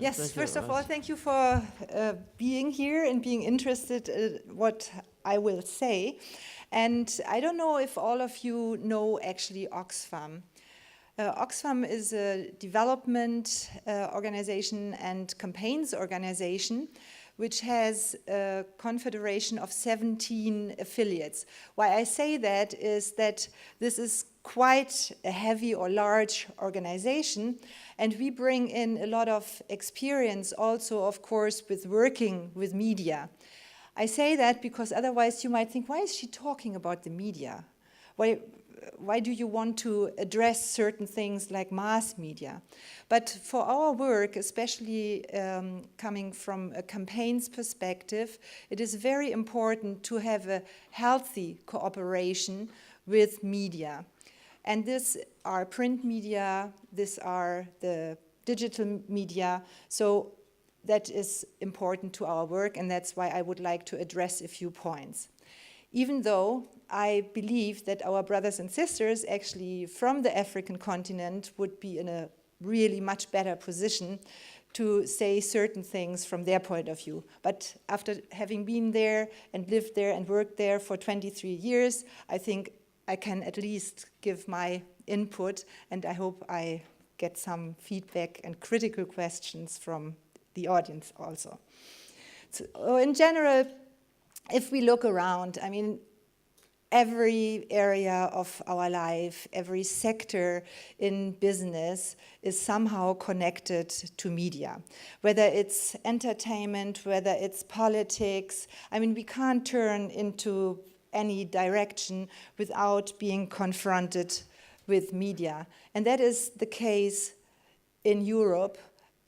Yes, Thank you first very of all, much. thank you for being here and being interested in what I will say. And I don't know if all of you know actually OXFAM. OXFAM is a development organization and campaigns organization which has a confederation of 17 affiliates. Why I say that is that this is quite a heavy or large organization, and we bring in a lot of experience also, of course, with working with media. I say that because otherwise you might think, why is she talking about the media? Why do you want to address certain things like mass media? But for our work, especially coming from a campaigns perspective, it is very important to have a healthy cooperation with media. And these are print media, these are the digital media, so that is important to our work, and that's why I would like to address a few points. Even though I believe that our brothers and sisters actually from the African continent would be in a really much better position to say certain things from their point of view. But after having been there and lived there and worked there for 23 years, I think I can at least give my input, and I hope I get some feedback and critical questions from the audience also. So in general, if we look around, I mean, every area of our life, every sector in business is somehow connected to media. Whether it's entertainment, whether it's politics, I mean, we can't turn into any direction without being confronted with media. And that is the case in Europe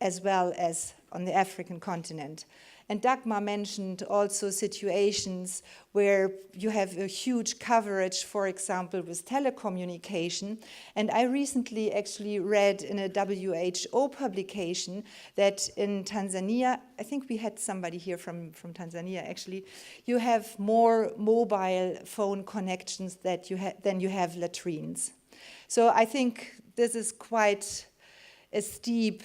as well as on the African continent. And Dagmar mentioned also situations where you have a huge coverage, for example, with telecommunication. And I recently actually read in a WHO publication that in Tanzania, I think we had somebody here from Tanzania actually, you have more mobile phone connections than you have latrines. So I think this is quite a steep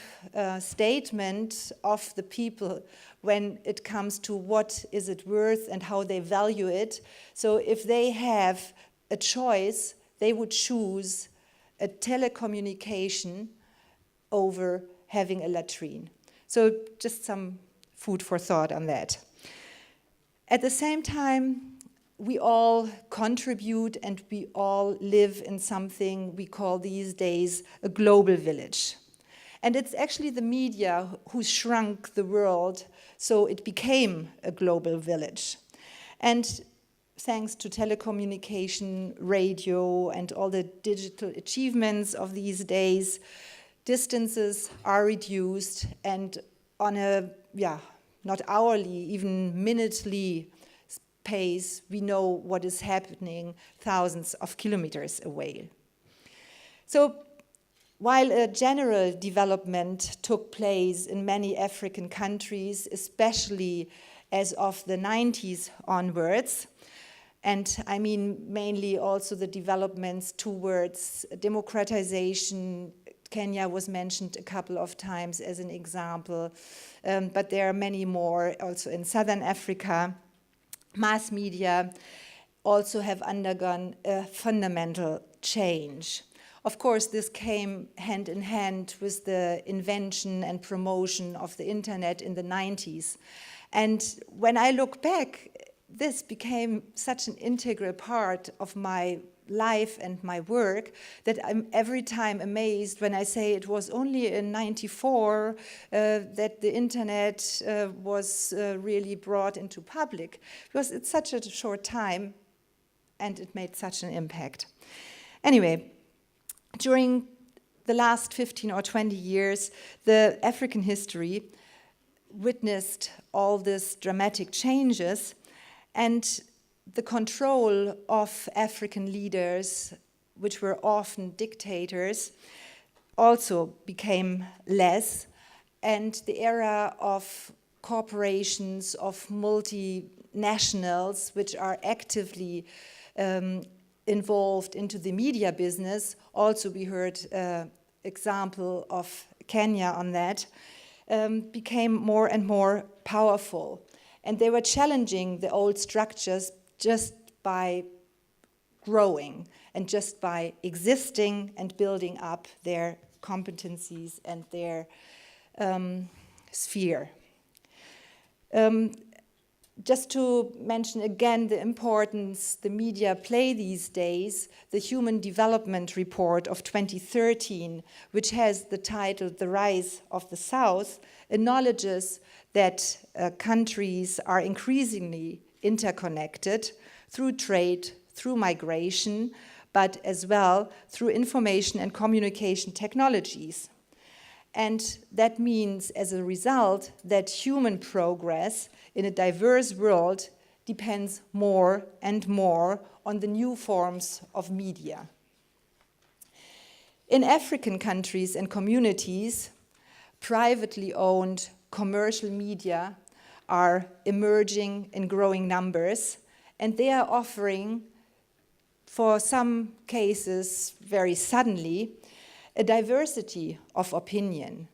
statement of the people when it comes to what is it worth and how they value it. So if they have a choice, they would choose a telecommunication over having a latrine. So just some food for thought on that. At the same time, we all contribute and we all live in something we call these days a global village. And it's actually the media who shrunk the world so it became a global village. And thanks to telecommunication, radio, and all the digital achievements of these days, distances are reduced, and on a, not hourly, even minutely pace, we know what is happening thousands of kilometers away. So while a general development took place in many African countries, especially as of the 90s onwards, and I mean mainly also the developments towards democratization. Kenya was mentioned a couple of times as an example, but there are many more also in Southern Africa. Mass media also have undergone a fundamental change. Of course, this came hand in hand with the invention and promotion of the internet in the 90s. And when I look back, this became such an integral part of my life and my work that I'm every time amazed when I say it was only in 94 that the internet was really brought into public, because it's such a short time and it made such an impact. Anyway, during the last 15 or 20 years, the African history witnessed all these dramatic changes, and the control of African leaders, which were often dictators, also became less, and the era of corporations, of multinationals, which are actively involved into the media business. Also, we heard example of Kenya on that. became more and more powerful. And they were challenging the old structures just by growing and just by existing and building up their competencies and their sphere. Just to mention again the importance the media play these days, the Human Development Report of 2013, which has the title The Rise of the South, acknowledges that countries are increasingly interconnected through trade, through migration, but as well through information and communication technologies. And that means, as a result, that human progress in a diverse world depends more and more on the new forms of media. In African countries and communities, privately owned commercial media are emerging in growing numbers, and they are offering, for some cases very suddenly, a diversity of opinion.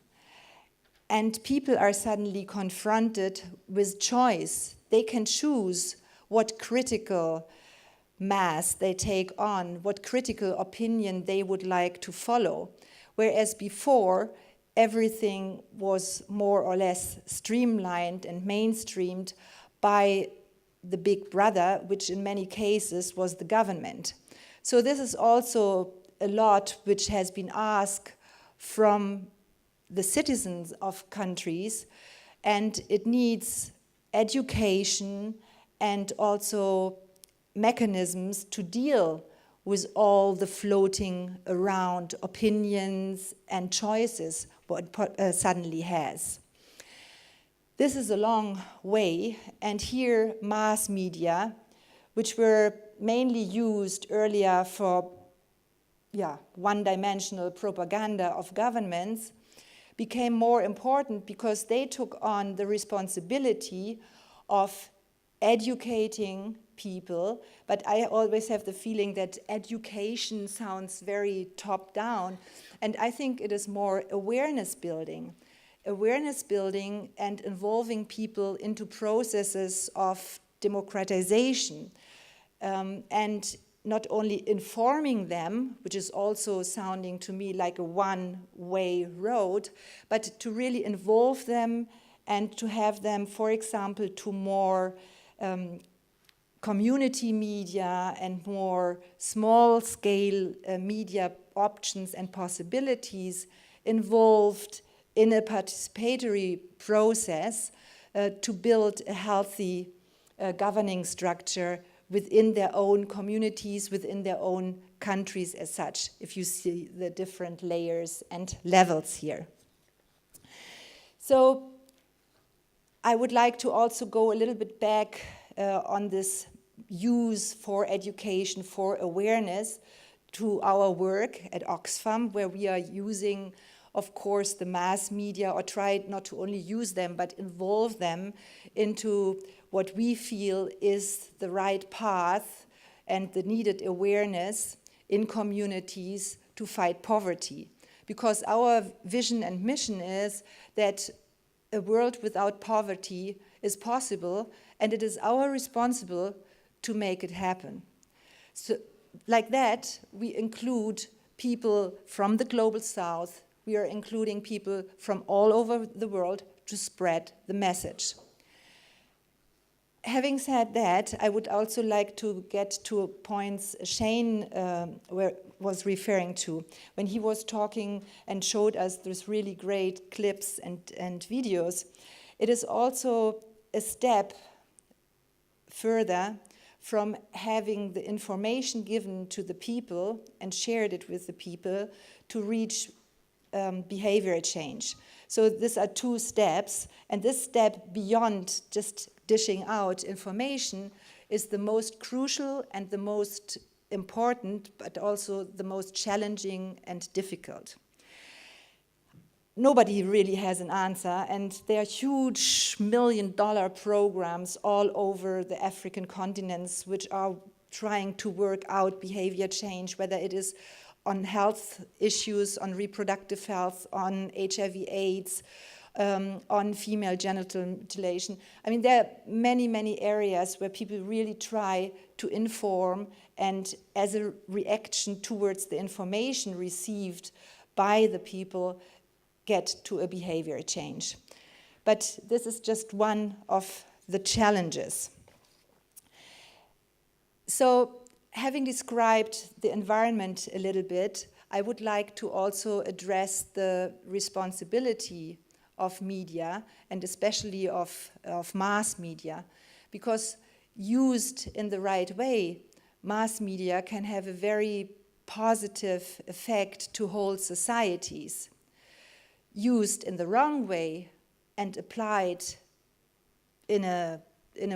And people are suddenly confronted with choice. They can choose what critical mass they take on, what critical opinion they would like to follow. Whereas before, everything was more or less streamlined and mainstreamed by the big brother, which in many cases was the government. So this is also a lot which has been asked from the citizens of countries, and it needs education and also mechanisms to deal with all the floating around opinions and choices what suddenly has. This is a long way, and here mass media, which were mainly used earlier for one-dimensional propaganda of governments, became more important because they took on the responsibility of educating people. But I always have the feeling that education sounds very top-down, and I think it is more awareness building and involving people into processes of democratization, and not only informing them, which is also sounding to me like a one-way road, but to really involve them and to have them, for example, to more community media and more small-scale media options and possibilities involved in a participatory process to build a healthy governing structure within their own communities, within their own countries as such, if you see the different layers and levels here. So I would like to also go a little bit back on this use for education, for awareness, to our work at OXFAM, where we are using, of course, the mass media, or try not to only use them, but involve them into what we feel is the right path and the needed awareness in communities to fight poverty. Because our vision and mission is that a world without poverty is possible, and it is our responsibility to make it happen. So, like that, we include people from the global south. We are including people from all over the world to spread the message. Having said that, I would also like to get to points Shane was referring to when he was talking and showed us these really great clips and videos. It is also a step further from having the information given to the people and shared it with the people to reach behavior change. So these are two steps, and this step beyond just dishing out information is the most crucial and the most important, but also the most challenging and difficult. Nobody really has an answer, and there are huge million-dollar programs all over the African continents which are trying to work out behavior change, whether it is on health issues, on reproductive health, on HIV/AIDS, on female genital mutilation. I mean, there are many, many areas where people really try to inform, and as a reaction towards the information received by the people, get to a behavior change. But this is just one of the challenges. So, having described the environment a little bit, I would like to also address the responsibility of media, and especially of mass media, because used in the right way, mass media can have a very positive effect to whole societies. Used in the wrong way and applied in a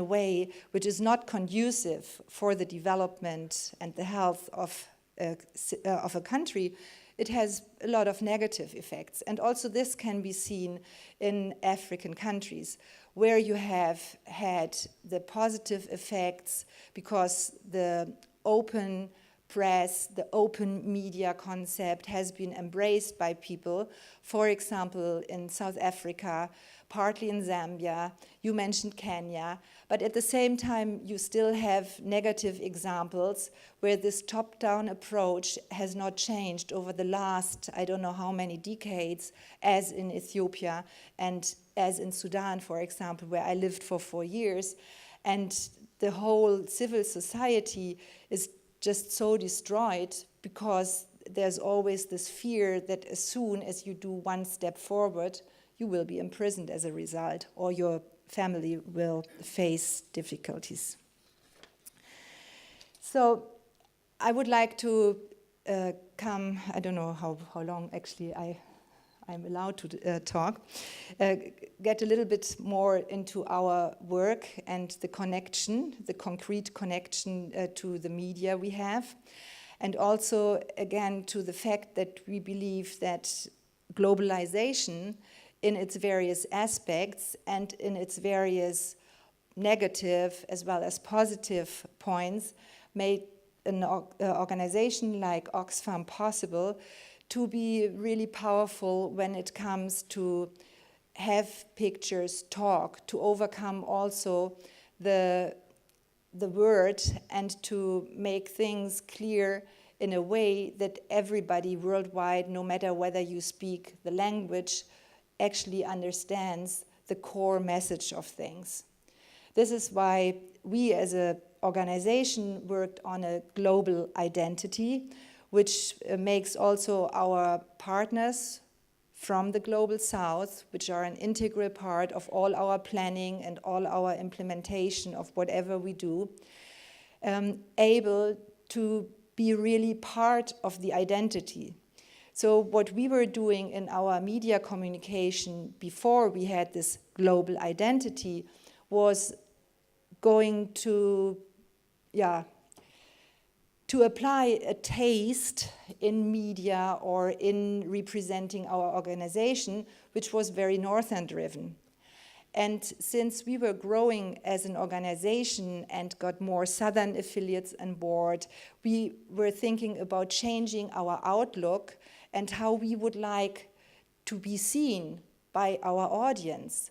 way which is not conducive for the development and the health of a country, it has a lot of negative effects. And also this can be seen in African countries, where you have had the positive effects because the open press, the open media concept has been embraced by people. For example, in South Africa, partly in Zambia, you mentioned Kenya, but at the same time you still have negative examples where this top-down approach has not changed over the last, I don't know how many decades, as in Ethiopia and as in Sudan, for example, where I lived for 4 years. And the whole civil society is just so destroyed because there's always this fear that as soon as you do one step forward, you will be imprisoned as a result, or your family will face difficulties. So I would like to come, I don't know how long actually I'm allowed to talk, get a little bit more into our work and the connection, the concrete connection to the media we have, and also again to the fact that we believe that globalization in its various aspects and in its various negative as well as positive points made an organization like OXFAM possible to be really powerful when it comes to have pictures talk, to overcome also the word and to make things clear in a way that everybody worldwide, no matter whether you speak the language, actually understands the core message of things. This is why we as an organization worked on a global identity, which makes also our partners from the Global South, which are an integral part of all our planning and all our implementation of whatever we do, able to be really part of the identity. So what we were doing in our media communication before we had this global identity was going to apply a taste in media or in representing our organization, which was very northern driven. And since we were growing as an organization and got more southern affiliates on board, we were thinking about changing our outlook and how we would like to be seen by our audience.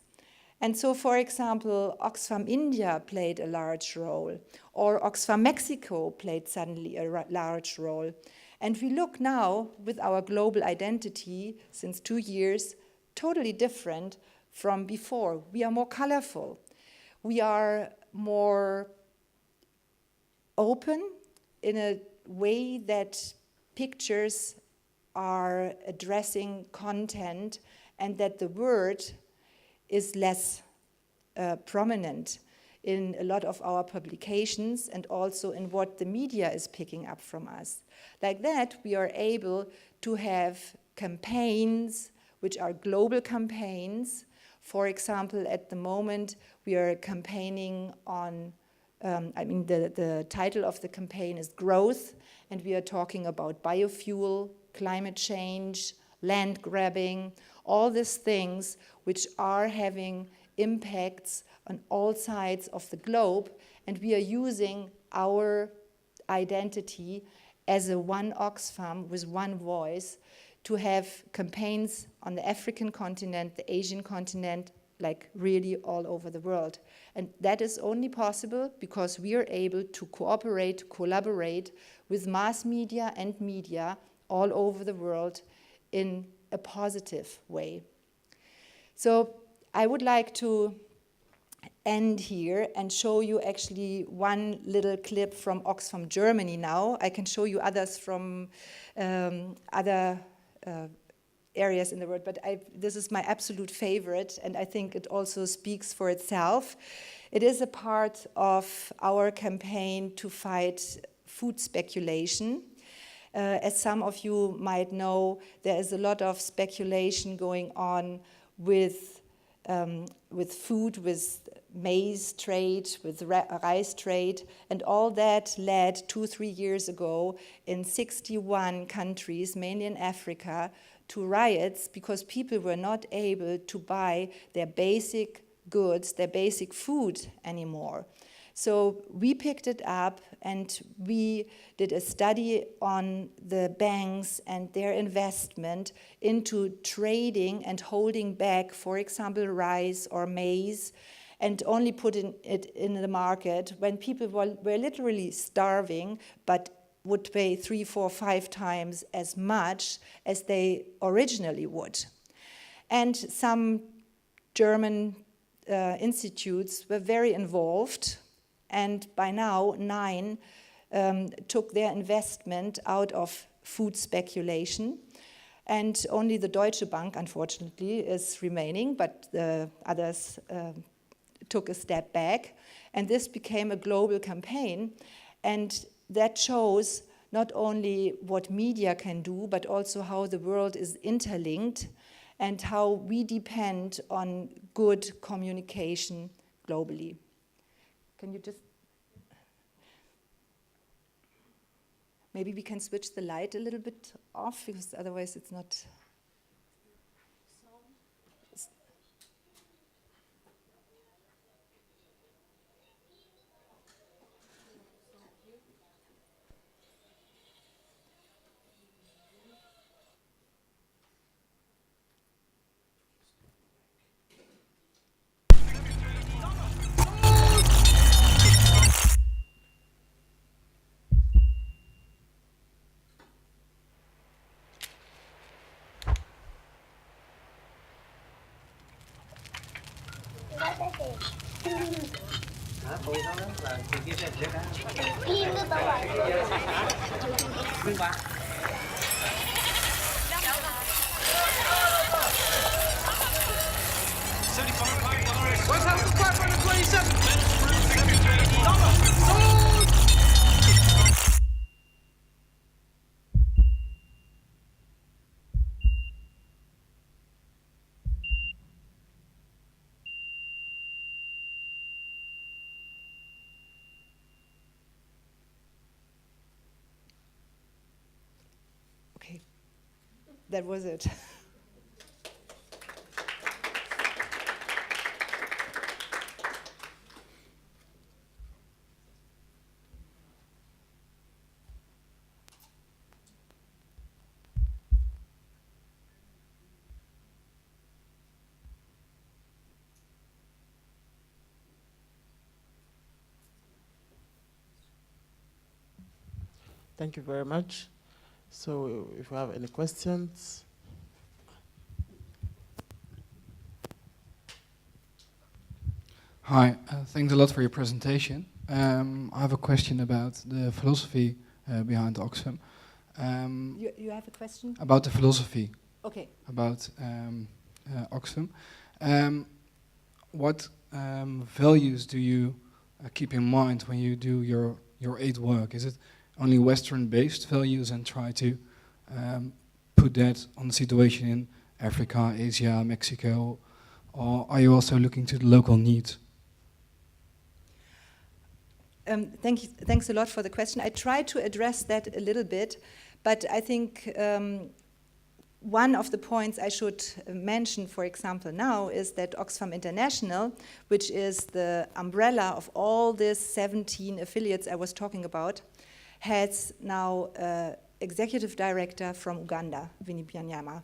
And so, for example, OXFAM India played a large role, or OXFAM Mexico played suddenly a large role. And we look now, with our global identity, since 2 years, totally different from before. We are more colorful. We are more open in a way that pictures are addressing content and that the word is less prominent in a lot of our publications and also in what the media is picking up from us. Like that, we are able to have campaigns which are global campaigns. For example, at the moment, we are campaigning on, the title of the campaign is Growth, and we are talking about biofuel, climate change, land grabbing, all these things which are having impacts on all sides of the globe, and we are using our identity as a one Oxfam with one voice to have campaigns on the African continent, the Asian continent, like really all over the world. And that is only possible because we are able to cooperate, collaborate with mass media and media all over the world in a positive way. So I would like to end here and show you actually one little clip from OXFAM Germany now. I can show you others from other areas in the world, but this is my absolute favorite, and I think it also speaks for itself. It is a part of our campaign to fight food speculation. As some of you might know, there is a lot of speculation going on with food, with maize trade, with rice trade, and all that led 2-3 years ago in 61 countries, mainly in Africa, to riots because people were not able to buy their basic goods, their basic food anymore. So we picked it up and we did a study on the banks and their investment into trading and holding back, for example, rice or maize, and only putting it in the market when people were literally starving, but would pay 3, 4, 5 times as much as they originally would. And some German institutes were very involved, and by now 9 took their investment out of food speculation, and only the Deutsche Bank, unfortunately, is remaining, but the others took a step back, and this became a global campaign, and that shows not only what media can do, but also how the world is interlinked and how we depend on good communication globally. Can you just... Maybe we can switch the light a little bit off, because otherwise it's not... Okay, that was it. Thank you very much. So if you have any questions. Hi, thanks a lot for your presentation. I have a question about the philosophy behind OXFAM. You have a question? About the philosophy. Okay. About OXFAM. What values do you keep in mind when you do your aid work? Is it only Western-based values and try to put that on the situation in Africa, Asia, Mexico, or are you also looking to the local needs? Thanks a lot for the question. I tried to address that a little bit, but I think one of the points I should mention, for example, now is that OXFAM International, which is the umbrella of all these 17 affiliates I was talking about, has now executive director from Uganda, Winnie Byanyama.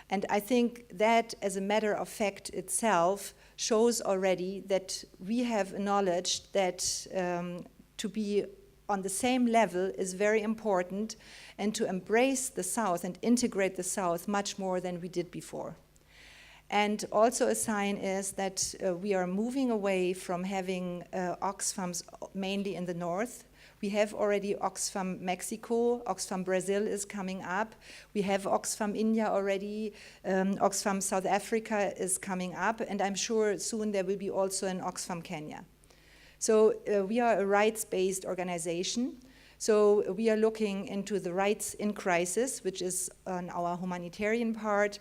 And I think that, as a matter of fact itself, shows already that we have acknowledged that to be on the same level is very important, and to embrace the South and integrate the South much more than we did before. And also a sign is that we are moving away from having OXFAMs mainly in the north. We have already OXFAM Mexico, OXFAM Brazil is coming up. We have OXFAM India already, OXFAM South Africa is coming up, and I'm sure soon there will be also an OXFAM Kenya. So we are a rights-based organization. So we are looking into the rights in crisis, which is on our humanitarian part.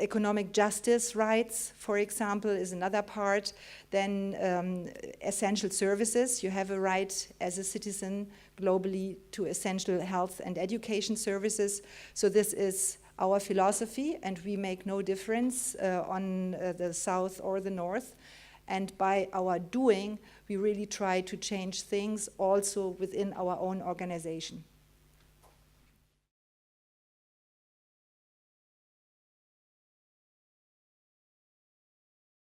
Economic justice rights, for example, is another part. Then essential services. You have a right as a citizen globally to essential health and education services. So this is our philosophy, and we make no difference on the South or the North. And by our doing, we really try to change things also within our own organization.